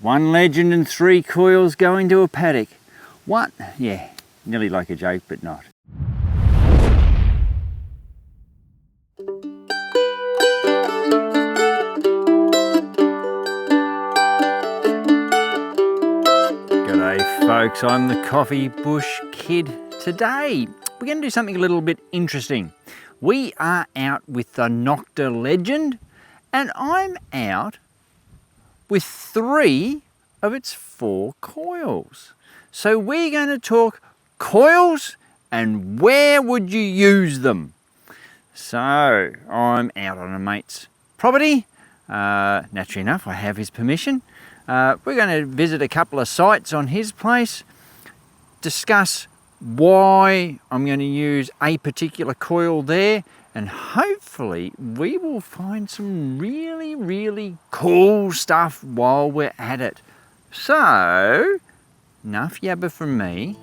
1 legend and 3 coils going to a paddock. What? Yeah, nearly like a joke, but not. G'day folks, I'm the Coffee Bush Kid. Today, we're going to do something a little bit interesting. We are out with the Nokta Legend, and I'm out with 3 of its 4 coils. So we're going to talk coils and where would you use them. So I'm out on a mate's property. Naturally enough, I have his permission. We're going to visit a couple of sites on his place, discuss why I'm going to use a particular coil there, and hopefully we will find some really cool stuff while we're at it. So, enough yabba from me.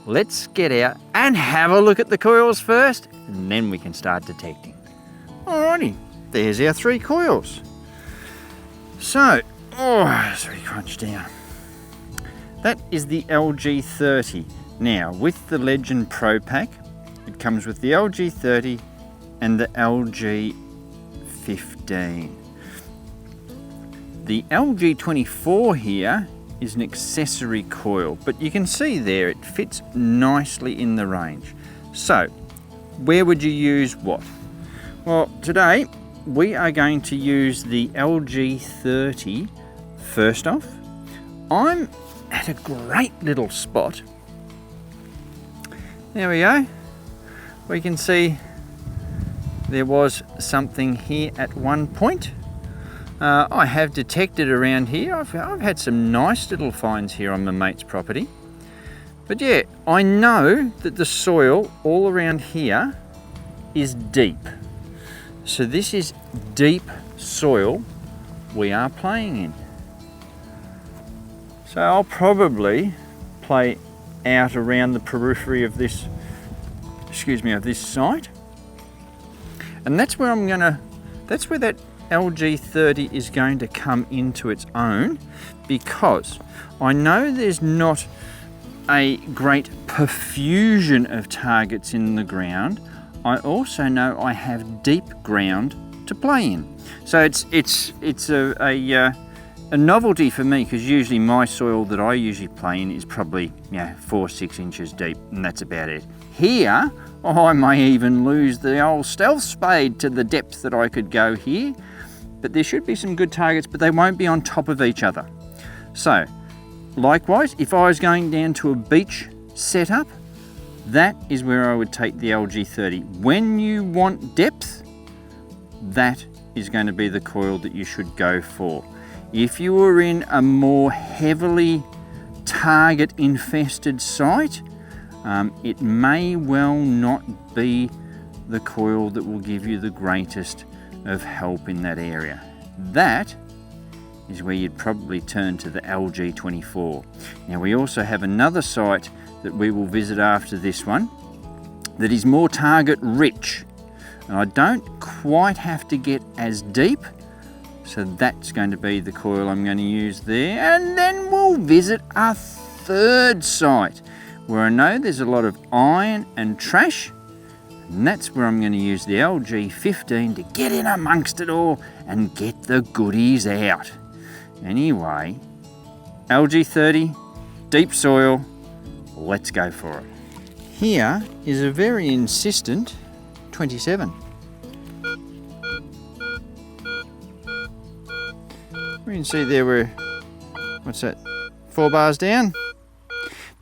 Let's get out and have a look at the coils first, and then we can start detecting. Alrighty, there's our 3 coils. So, let's really crunch down. That is the LG30. Now, with the Legend Pro Pack, it comes with the LG30 and the LG15. The LG24 here is an accessory coil, but you can see there it fits nicely in the range. So, where would you use what? Well, today we are going to use the LG30 first off. I'm at a great little spot. There we go. We can see there was something here at one point. I have detected around here. I've had some nice little finds here on my mate's property. But yeah, I know that the soil all around here is deep. So this is deep soil we are playing in. So I'll probably play out around the periphery of this, of this site. And that's where that's where that LG30 is going to come into its own, because I know there's not a great profusion of targets in the ground. I also know I have deep ground to play in. So it's a novelty for me, because usually my soil that I usually play in is probably 4-6 inches deep, and that's about it. Here, I may even lose the old stealth spade to the depth that I could go here, but there should be some good targets, but they won't be on top of each other. So, likewise, if I was going down to a beach setup, that is where I would take the LG30. When you want depth, that is going to be the coil that you should go for. If you were in a more heavily target infested site, it may well not be the coil that will give you the greatest of help in that area. That is where you'd probably turn to the LG24. Now, we also have another site that we will visit after this one that is more target rich, and I don't quite have to get as deep, so that's going to be the coil I'm going to use there. And then we'll visit a third site where I know there's a lot of iron and trash, and that's where I'm going to use the LG15 to get in amongst it all and get the goodies out. Anyway, LG30, deep soil, let's go for it. Here is a very insistent 27. We can see there we're, 4 bars down.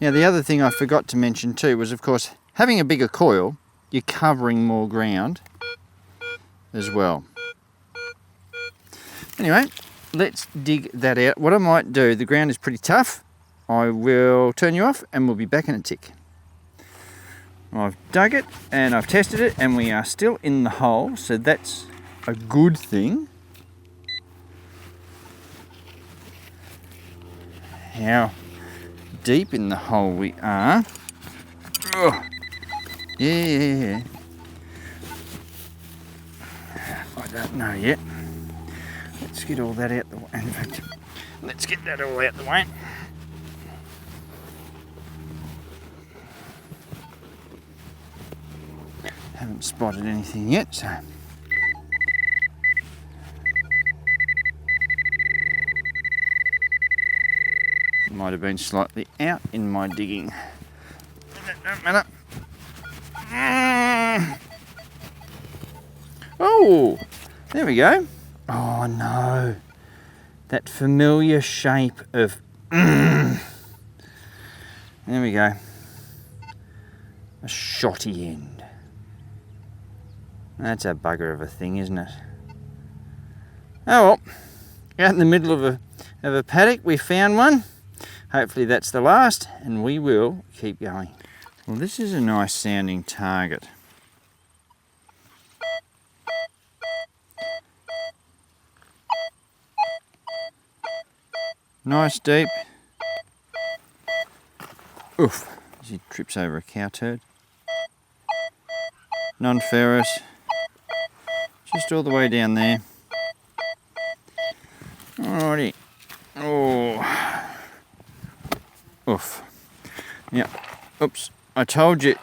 Now, the other thing I forgot to mention too was, of course, having a bigger coil, you're covering more ground as well. Anyway, let's dig that out. What I might do, the ground is pretty tough. I will turn you off and we'll be back in a tick. I've dug it and I've tested it, and we are still in the hole, so that's a good thing. How deep in the hole we are. Oh, yeah. I don't know yet. Let's get all that out the way. In fact, Let's get that all out the way. Haven't spotted anything yet, so. Might have been slightly out in my digging. Don't matter. Oh, there we go. Oh no, that familiar shape of. There we go. A shotty end. That's a bugger of a thing, isn't it? Oh well, out in the middle of a paddock, we found one. Hopefully that's the last, and we will keep going. Well, this is a nice sounding target. Nice deep. Oof, as he trips over a cow turd. Non-ferrous. Just all the way down there. Alrighty. Oh. Oof. Yeah. Oops. I told you.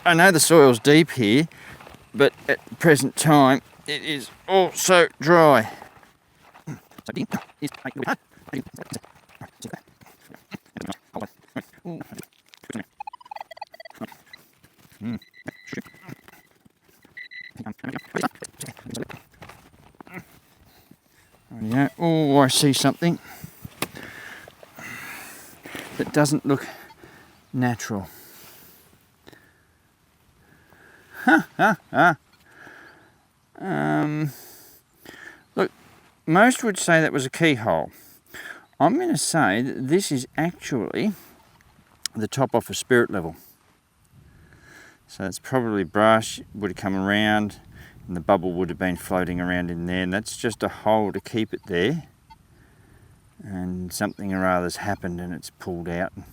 I know the soil's deep here, but at the present time it is all so dry. Yeah. Oh, I see something that doesn't look natural. Look, most would say that was a keyhole. I'm going to say that this is actually the top off a spirit level. So it's probably brush, would have come around, and the bubble would have been floating around in there, and that's just a hole to keep it there. And something or other's happened and it's pulled out, and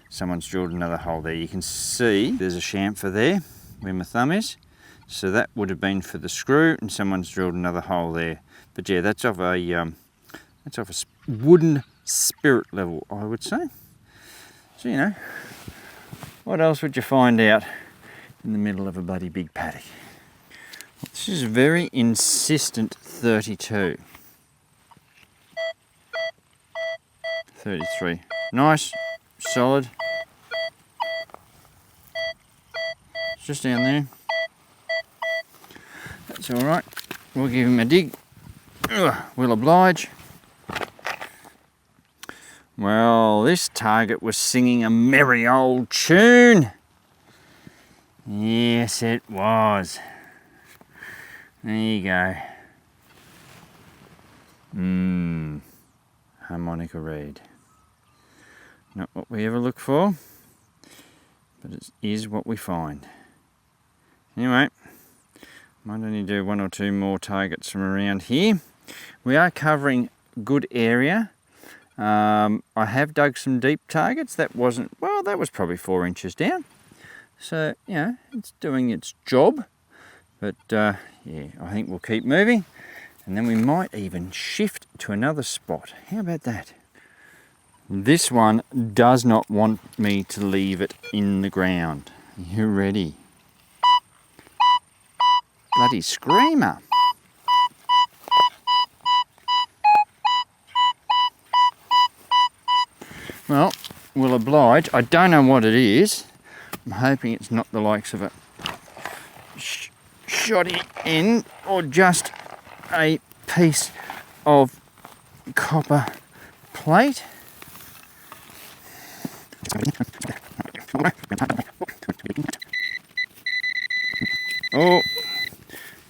someone's drilled another hole there. You can see there's a chamfer there where my thumb is, so that would have been for the screw, and someone's drilled another hole there. But yeah, that's off a wooden spirit level, I would say. So, you know, what else would you find out in the middle of a bloody big paddock? This is a very insistent 32. 33. Nice, solid. It's just down there. That's alright. We'll give him a dig. We'll oblige. Well, this target was singing a merry old tune. Yes, it was. There you go. Harmonica reed. Not what we ever look for, but it is what we find. Anyway, might only do one or two more targets from around here. We are covering good area. I have dug some deep targets. That wasn't, well, that was probably 4 inches down. So, you know, it's doing its job. But, yeah, I think we'll keep moving. And then we might even shift to another spot. How about that? This one does not want me to leave it in the ground. You ready? Bloody screamer. Well, we'll oblige. I don't know what it is. I'm hoping it's not the likes of a shoddy end or just a piece of copper plate. Oh,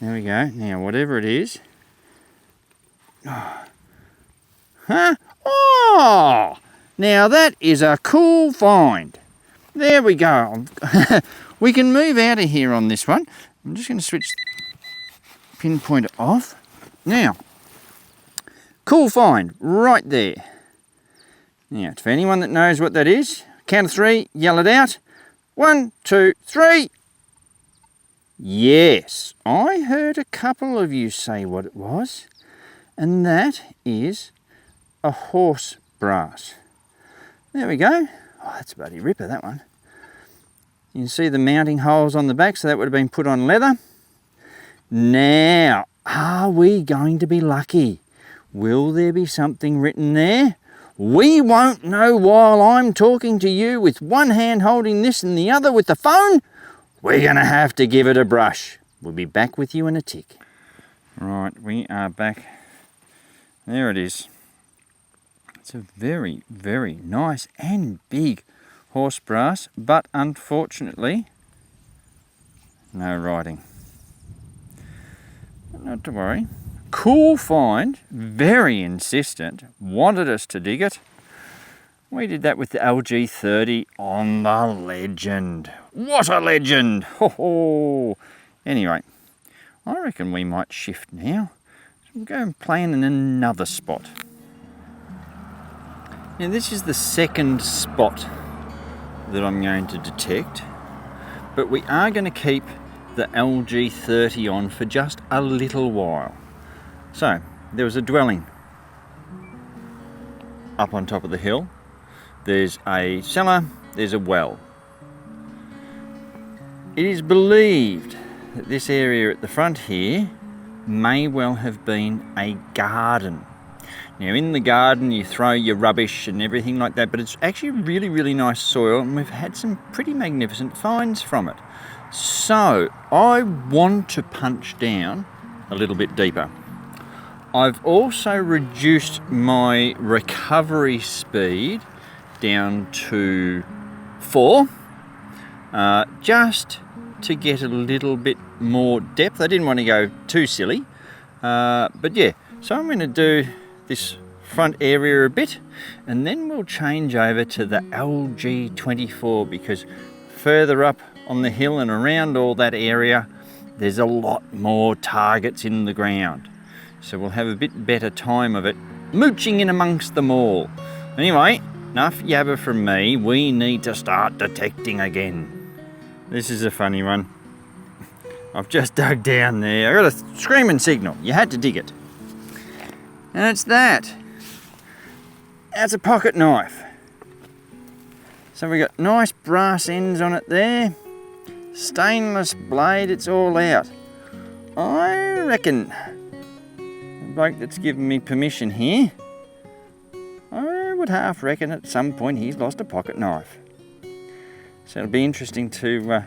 there we go. Now, whatever it is. Huh? Oh! Now that is a cool find. There we go. We can move out of here on this one. I'm just going to switch pinpointer off. Now, cool find right there. Now, for anyone that knows what that is, count of 3, yell it out. 1, 2, 3. Yes, I heard a couple of you say what it was, and that is a horse brass. There we go. Oh, that's a bloody ripper, that one. You can see the mounting holes on the back, so that would have been put on leather. Now, are we going to be lucky? Will there be something written there? We won't know while I'm talking to you with one hand holding this and the other with the phone. We're going to have to give it a brush. We'll be back with you in a tick. Right, we are back. There it is. It's a very, very nice and big horse brass, but unfortunately, no writing. But not to worry. Cool find, very insistent, wanted us to dig it. We did that with the LG30 on the Legend. What a legend! Ho ho! Anyway, I reckon we might shift now. So we'll go and play in another spot. Now this is the second spot that I'm going to detect, but we are going to keep the LG30 on for just a little while. So, there was a dwelling up on top of the hill. There's a cellar, there's a well. It is believed that this area at the front here may well have been a garden. Now in the garden you throw your rubbish and everything like that, but it's actually really, really nice soil, and we've had some pretty magnificent finds from it. So I want to punch down a little bit deeper. I've also reduced my recovery speed down to 4, just to get a little bit more depth. I didn't want to go too silly, but yeah, so I'm going to do this front area a bit, and then we'll change over to the LG24, because further up on the hill and around all that area, there's a lot more targets in the ground. So we'll have a bit better time of it, mooching in amongst them all. Anyway, enough yabber from me. We need to start detecting again. This is a funny one. I've just dug down there. I got a screaming signal. You had to dig it. And it's that. That's a pocket knife. So we got nice brass ends on it there. Stainless blade, it's all out. I reckon the bloke that's given me permission here, I would half reckon at some point he's lost a pocket knife. So it'll be interesting to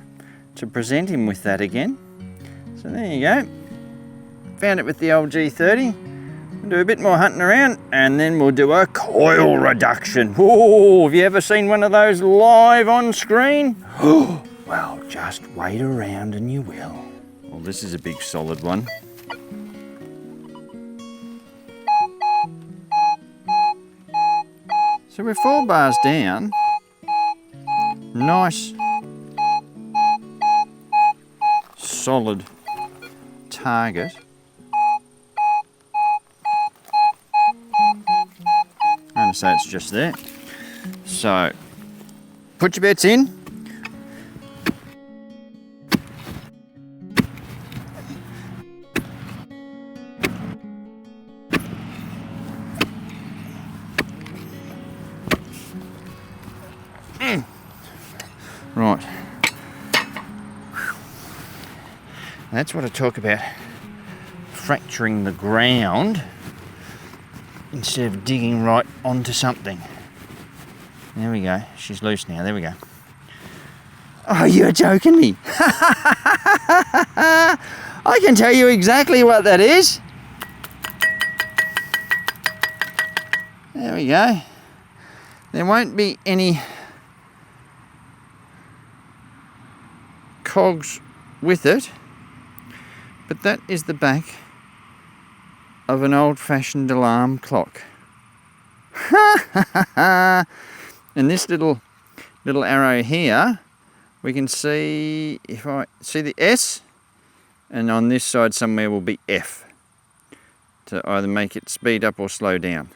present him with that again. So there you go. Found it with the old G30. We'll do a bit more hunting around, and then we'll do a coil reduction. Whoa, have you ever seen one of those live on screen? Well, just wait around and you will. Well, this is a big solid one. So we're 4 bars down. Nice, solid target. I'm going to say it's just there. So, put your bets in. Right. That's what I talk about, fracturing the ground instead of digging right onto something. There we go. She's loose now. There we go. Oh, you're joking me. I can tell you exactly what that is. There we go. There won't be any cogs with it, but that is the back of an old-fashioned alarm clock. And this little arrow here, we can see, if I see the S, and on this side somewhere will be F, to either make it speed up or slow down.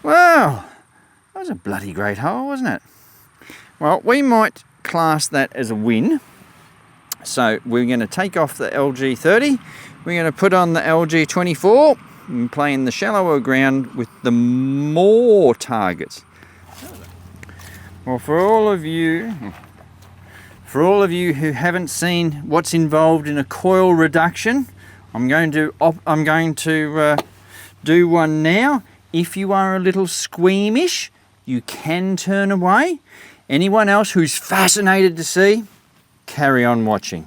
Wow, that was a bloody great hole, wasn't it? Well, we might class that as a win. So we're going to take off the LG30, we're going to put on the LG24, and play in the shallower ground with the more targets. Well, for all of you who haven't seen what's involved in a coil reduction, I'm going to do one now. If you are a little squeamish, you can turn away. Anyone else who's fascinated to see, carry on watching.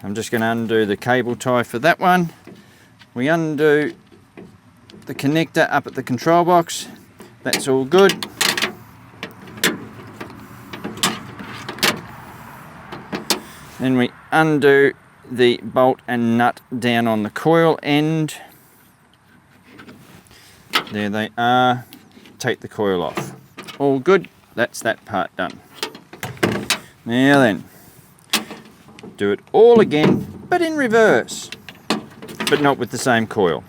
I'm just going to undo the cable tie for that one. We undo the connector up at the control box. That's all good. Then we undo the bolt and nut down on the coil end. There they are. Take the coil off. All good. That's that part done. Now then, do it all again, but in reverse, but not with the same coil.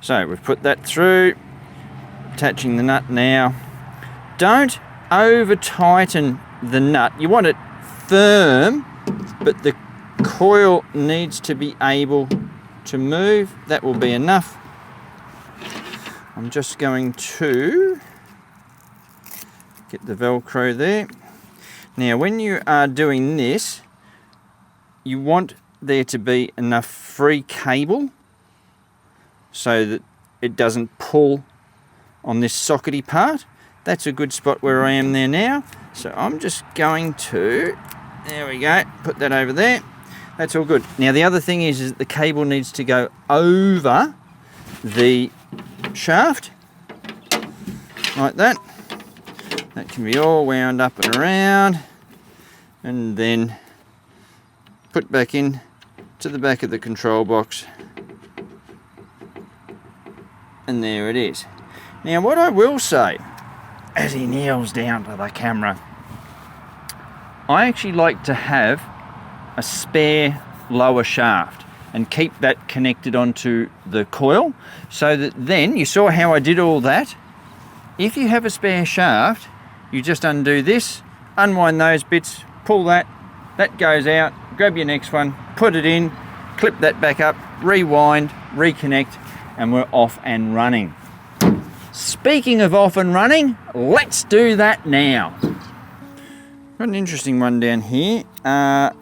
So we've put that through, attaching the nut now. Don't over tighten the nut. You want it firm, but the coil needs to be able to move. That will be enough. I'm just going to get the Velcro there. Now when you are doing this, you want there to be enough free cable so that it doesn't pull on this sockety part. That's a good spot where I am there now. So I'm just going to, there we go, put that over there. That's all good. Now the other thing is that the cable needs to go over the shaft, like that. That can be all wound up and around, and then put back in to the back of the control box, and there it is. Now what I will say, as he kneels down to the camera, I actually like to have a spare lower shaft and keep that connected onto the coil, so that then, you saw how I did all that. If you have a spare shaft, you just undo this, unwind those bits, pull that goes out, grab your next one, put it in, clip that back up, rewind, reconnect, and we're off and running. Speaking of off and running, let's do that now. Got an interesting one down here,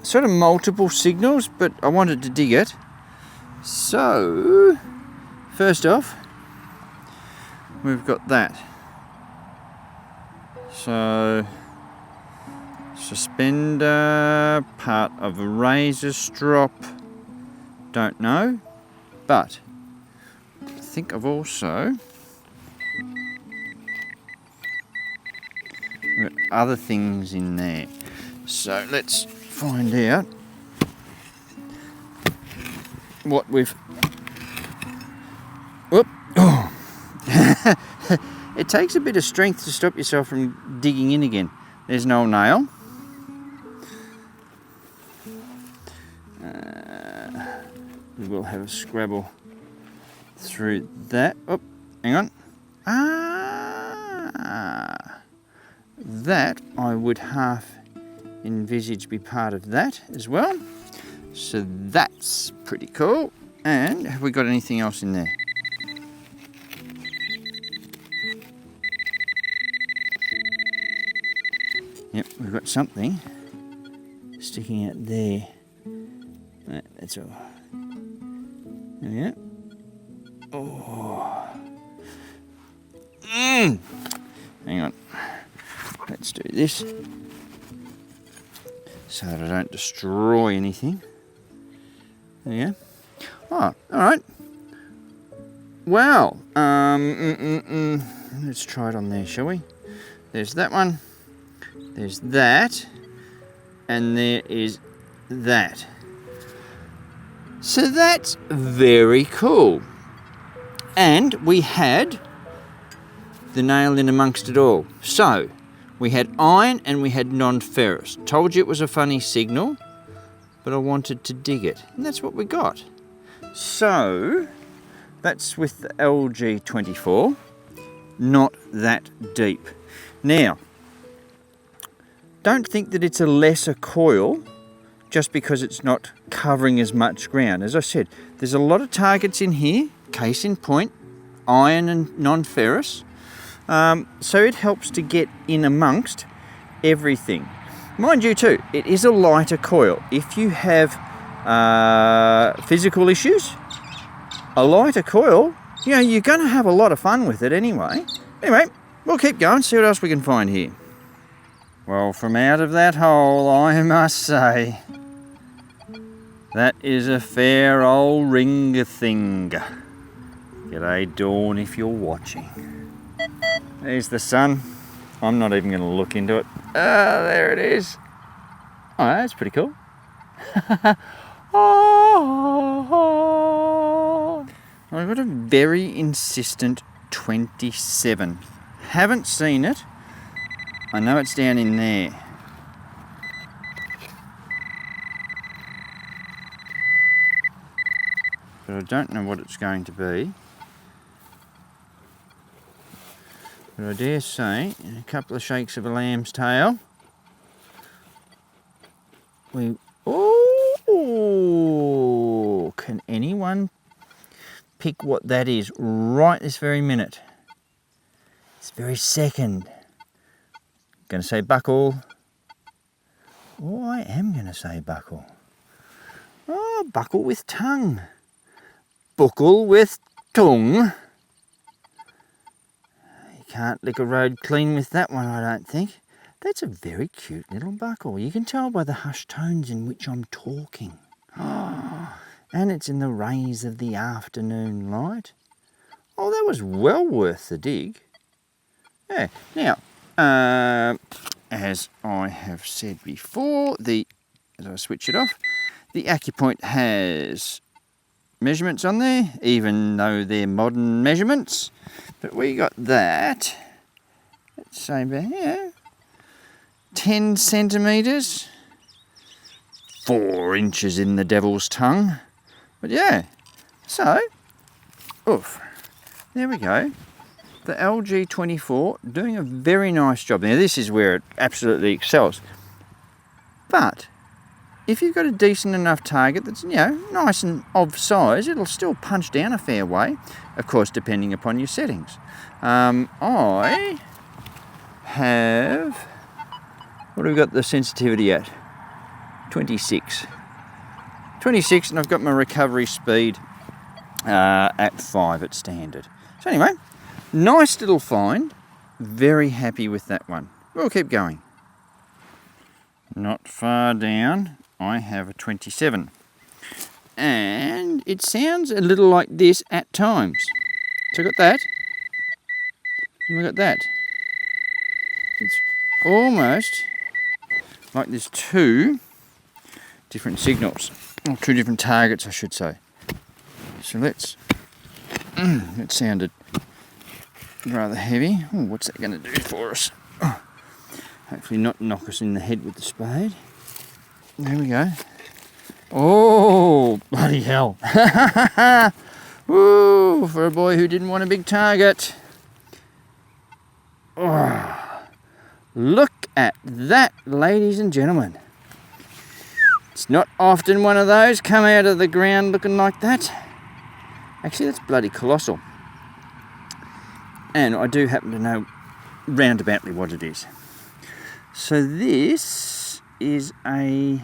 sort of multiple signals, but I wanted to dig it. So, first off, we've got that. So, suspender, part of a razor strop, don't know, but I think I've also got other things in there. So let's find out what we've... Whoop. Oh. It takes a bit of strength to stop yourself from digging in again. There's an old nail. We will have a scrabble through that. Oh, hang on. That I would half envisage be part of that as well. So that's pretty cool. And have we got anything else in there? Yep, we've got something sticking out there. That's all. There we go. Oh. Hang on. Let's do this so that I don't destroy anything. There we go. Oh, alright. Well, let's try it on there, shall we? There's that one. There's that. And there is that. So that's very cool. And we had the nail in amongst it all. So, we had iron and we had non-ferrous. Told you it was a funny signal, but I wanted to dig it. And that's what we got. So, that's with the LG24. Not that deep. Now, don't think that it's a lesser coil just because it's not covering as much ground. As I said, there's a lot of targets in here, case in point, iron and non-ferrous. So it helps to get in amongst everything. Mind you too, it is a lighter coil. If you have physical issues, a lighter coil, you know, you're going to have a lot of fun with it anyway. Anyway, we'll keep going, see what else we can find here. Well, from out of that hole, I must say, that is a fair old ring thing. G'day, Dawn, if you're watching. There's the sun. I'm not even going to look into it. Ah, there it is. Oh, that's pretty cool. Oh, I've got a very insistent 27. Haven't seen it. I know it's down in there. But I don't know what it's going to be. But I dare say, in a couple of shakes of a lamb's tail, oh, can anyone pick what that is right this very minute? This very second. Going to say buckle. Oh, I am going to say buckle. Oh, buckle with tongue. Buckle with tongue. You can't lick a road clean with that one, I don't think. That's a very cute little buckle. You can tell by the hushed tones in which I'm talking. Oh, and it's in the rays of the afternoon light. Oh, that was well worth the dig. Yeah. Now, as I have said before, as I switch it off, the acupoint has measurements on there, even though they're modern measurements. But we got that. Let's say about here, 10 centimetres, 4 inches in the devil's tongue. But yeah, so, oof, there we go. The LG24 doing a very nice job. Now this is where it absolutely excels. But if you've got a decent enough target that's, you know, nice and of size, it'll still punch down a fair way. Of course, depending upon your settings. I have, what have we got the sensitivity at? 26. 26, and I've got my recovery speed at 5 at standard. So anyway, nice little find. Very happy with that one. We'll keep going. Not far down, I have a 27. And it sounds a little like this at times. So I got that. And we got that. It's almost like there's two different signals. Or two different targets, I should say. So let's... That sounded rather heavy. Oh, what's that going to do for us? Oh, hopefully not knock us in the head with the spade. There we go. Oh, bloody hell. Woo, for a boy who didn't want a big target. Oh, look at that, ladies and gentlemen. It's not often one of those come out of the ground looking like that. Actually, that's bloody colossal. And I do happen to know roundaboutly what it is. So this is it'll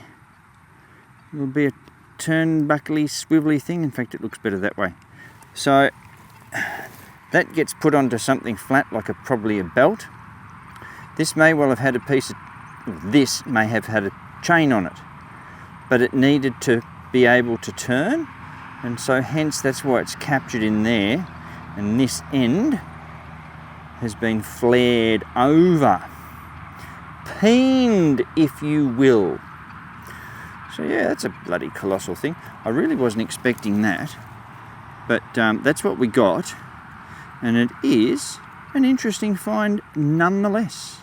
be a turnbuckly, swivelly thing. In fact, it looks better that way. So that gets put onto something flat, like probably a belt. This may well have had this may have had a chain on it, but it needed to be able to turn, and so hence that's why it's captured in there, and this end has been flared over, peened, if you will. So yeah, that's a bloody colossal thing. I really wasn't expecting that, but that's what we got, and it is an interesting find nonetheless.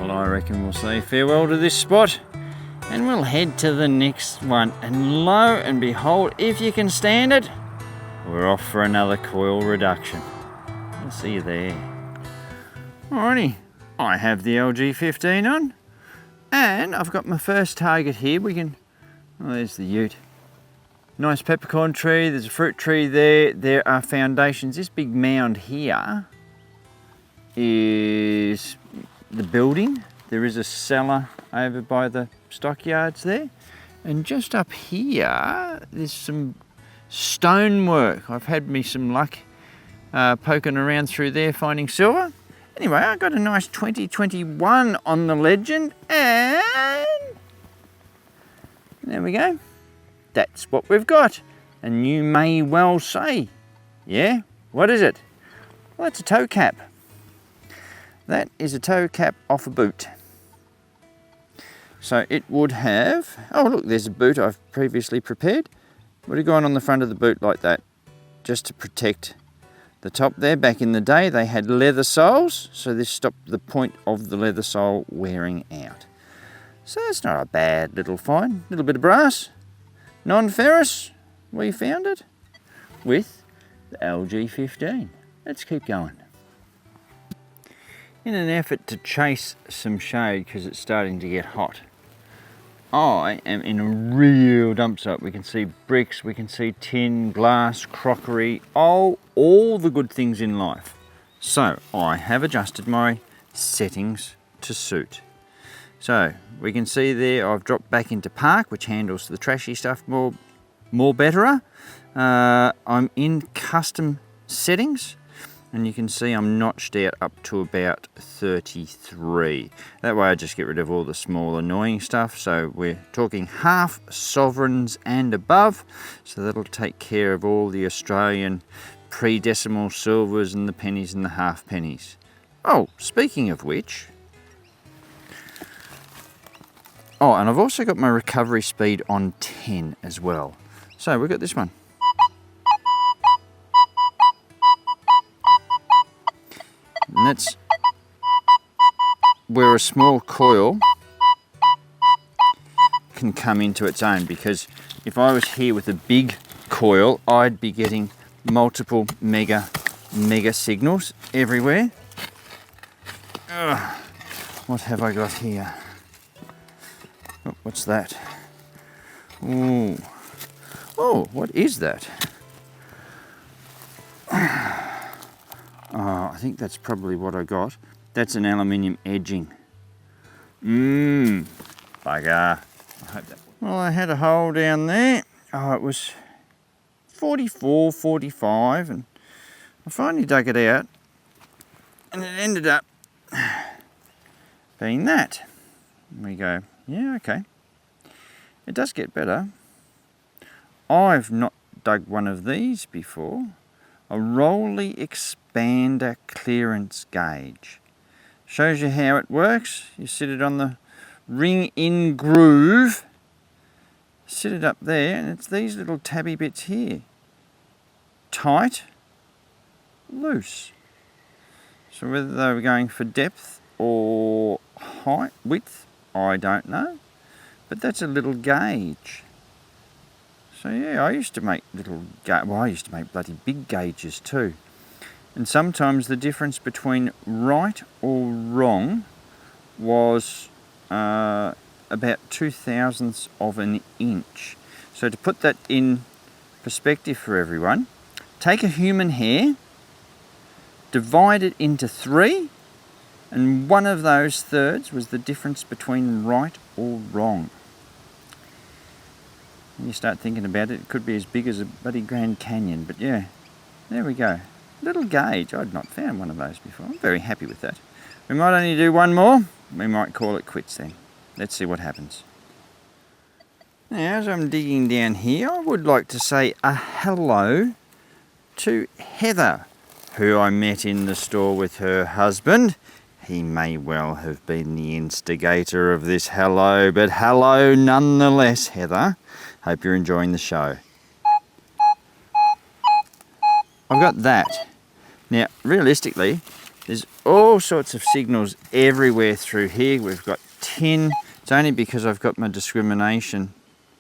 I reckon we'll say farewell to this spot And we'll head to the next one. And lo and behold, if you can stand it, we're off for another coil reduction. I'll see you there. Alrighty, I have the LG15 on. And I've got my first target here. Oh, there's the ute. Nice peppercorn tree, there's a fruit tree there. There are foundations. This big mound here is the building. There is a cellar over by the stockyards there. And just up here, there's some stonework. I've had me some luck poking around through there finding silver. Anyway, I got a nice 2021 on the Legend, and there we go. That's what we've got. And you may well say, yeah, what is it? Well, that's a toe cap. That is a toe cap off a boot. So it would have, oh look, there's a boot I've previously prepared. Would have gone on the front of the boot like that, just to protect the top there. Back in the day, they had leather soles, so this stopped the point of the leather sole wearing out. So it's not a bad little find. Little bit of brass, non-ferrous, we found it, with the LG15. Let's keep going. In an effort to chase some shade, because it's starting to get hot, I am in a real dump site. We can see bricks, we can see tin, glass, crockery, all the good things in life. So I have adjusted my settings to suit. So we can see there I've dropped back into park, which handles the trashy stuff more betterer. I'm in custom settings, and you can see I'm notched out up to about 33. That way I just get rid of all the small annoying stuff. So we're talking half sovereigns and above. So that'll take care of all the Australian pre-decimal silvers and the pennies and the half pennies. Oh, speaking of which, oh, and I've also got my recovery speed on 10 as well. So we've got this one. And that's where a small coil can come into its own, because if I was here with a big coil, I'd be getting multiple mega signals everywhere. Ugh. What have I got here? Oh, what's that? Ooh. Oh, what is that? Oh, I think that's probably what I got. That's an aluminium edging. Bugger. I hope that. Well, I had a hole down there. Oh, it was 44, 45, and I finally dug it out, and it ended up being that. We go, yeah, okay. It does get better. I've not dug one of these before. A Rolly expander clearance gauge. Shows you how it works. You sit it on the ring in groove, sit it up there, and it's these little tabby bits here. Tight, loose. So whether they were going for depth or height, width, I don't know. But that's a little gauge. So yeah, I used to make I used to make bloody big gauges too. And sometimes the difference between right or wrong was about 0.02 of an inch. So to put that in perspective for everyone, take a human hair, divide it into 3, and one of those thirds was the difference between right or wrong. When you start thinking about it, it could be as big as a bloody Grand Canyon, but yeah, there we go. Little gauge, I'd not found one of those before. I'm very happy with that. We might only do one more, we might call it quits then. Let's see what happens. Now, as I'm digging down here, I would like to say a hello to Heather, who I met in the store with her husband. He may well have been the instigator of this hello, but hello nonetheless, Heather. Hope you're enjoying the show. I've got that. Now, realistically, there's all sorts of signals everywhere through here. We've got tin, It's only because I've got my discrimination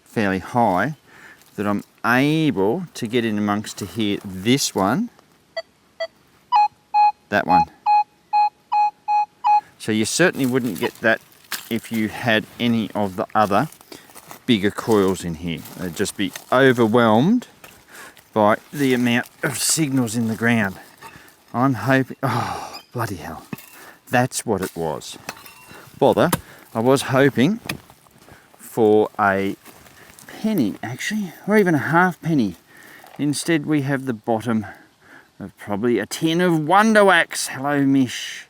fairly high that I'm able to get in amongst to hear this one, that one. So you certainly wouldn't get that if you had any of the other bigger coils in here. They'd just be overwhelmed by the amount of signals in the ground. I'm hoping, oh, bloody hell. That's what it was. Bother, I was hoping for a penny, actually, or even a half penny. Instead, we have the bottom of probably a tin of Wonder Wax. Hello, Mish.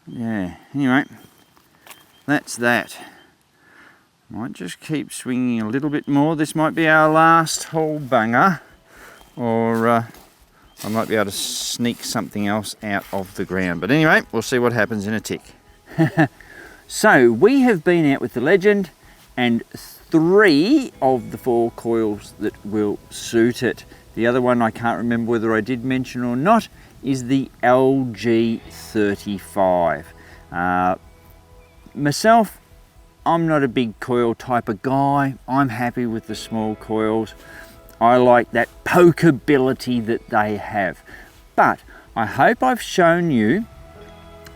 Yeah, anyway, that's that. Might just keep swinging a little bit more. This might be our last whole bunger, or I might be able to sneak something else out of the ground. But anyway, we'll see what happens in a tick. So we have been out with the Legend, and 3 of the 4 coils that will suit it. The other one I can't remember whether I did mention or not is the LG35. Myself, I'm not a big coil type of guy. I'm happy with the small coils. I like that pokeability that they have. But I hope I've shown you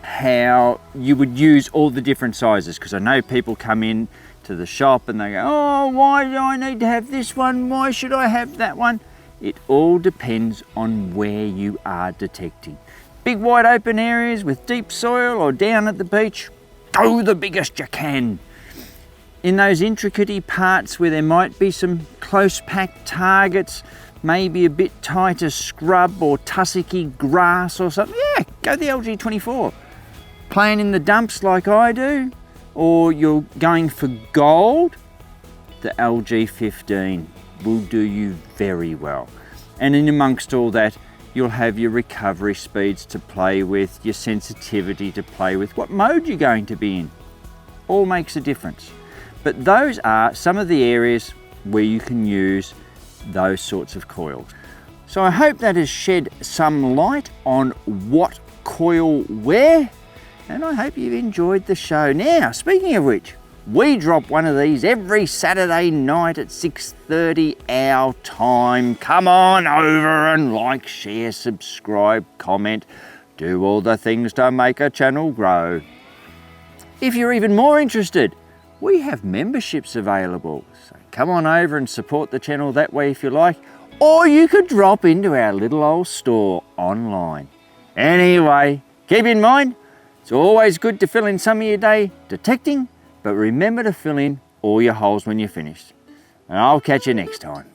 how you would use all the different sizes, because I know people come in to the shop and they go, oh, why do I need to have this one? Why should I have that one? It all depends on where you are detecting. Big wide open areas with deep soil or down at the beach, go the biggest you can. In those intricate parts where there might be some close packed targets, maybe a bit tighter scrub or tussocky grass or something, yeah, go the LG24. Playing in the dumps like I do, or you're going for gold, the LG15 will do you very well. And in amongst all that, you'll have your recovery speeds to play with, your sensitivity to play with, what mode you're going to be in. All makes a difference. But those are some of the areas where you can use those sorts of coils. So I hope that has shed some light on what coil where, and I hope you've enjoyed the show. Now, speaking of which, we drop one of these every Saturday night at 6:30 our time. Come on over and like, share, subscribe, comment, do all the things to make a channel grow. If you're even more interested, we have memberships available. So come on over and support the channel that way if you like, or you could drop into our little old store online. Anyway, keep in mind, it's always good to fill in some of your day detecting, but remember to fill in all your holes when you're finished. And I'll catch you next time.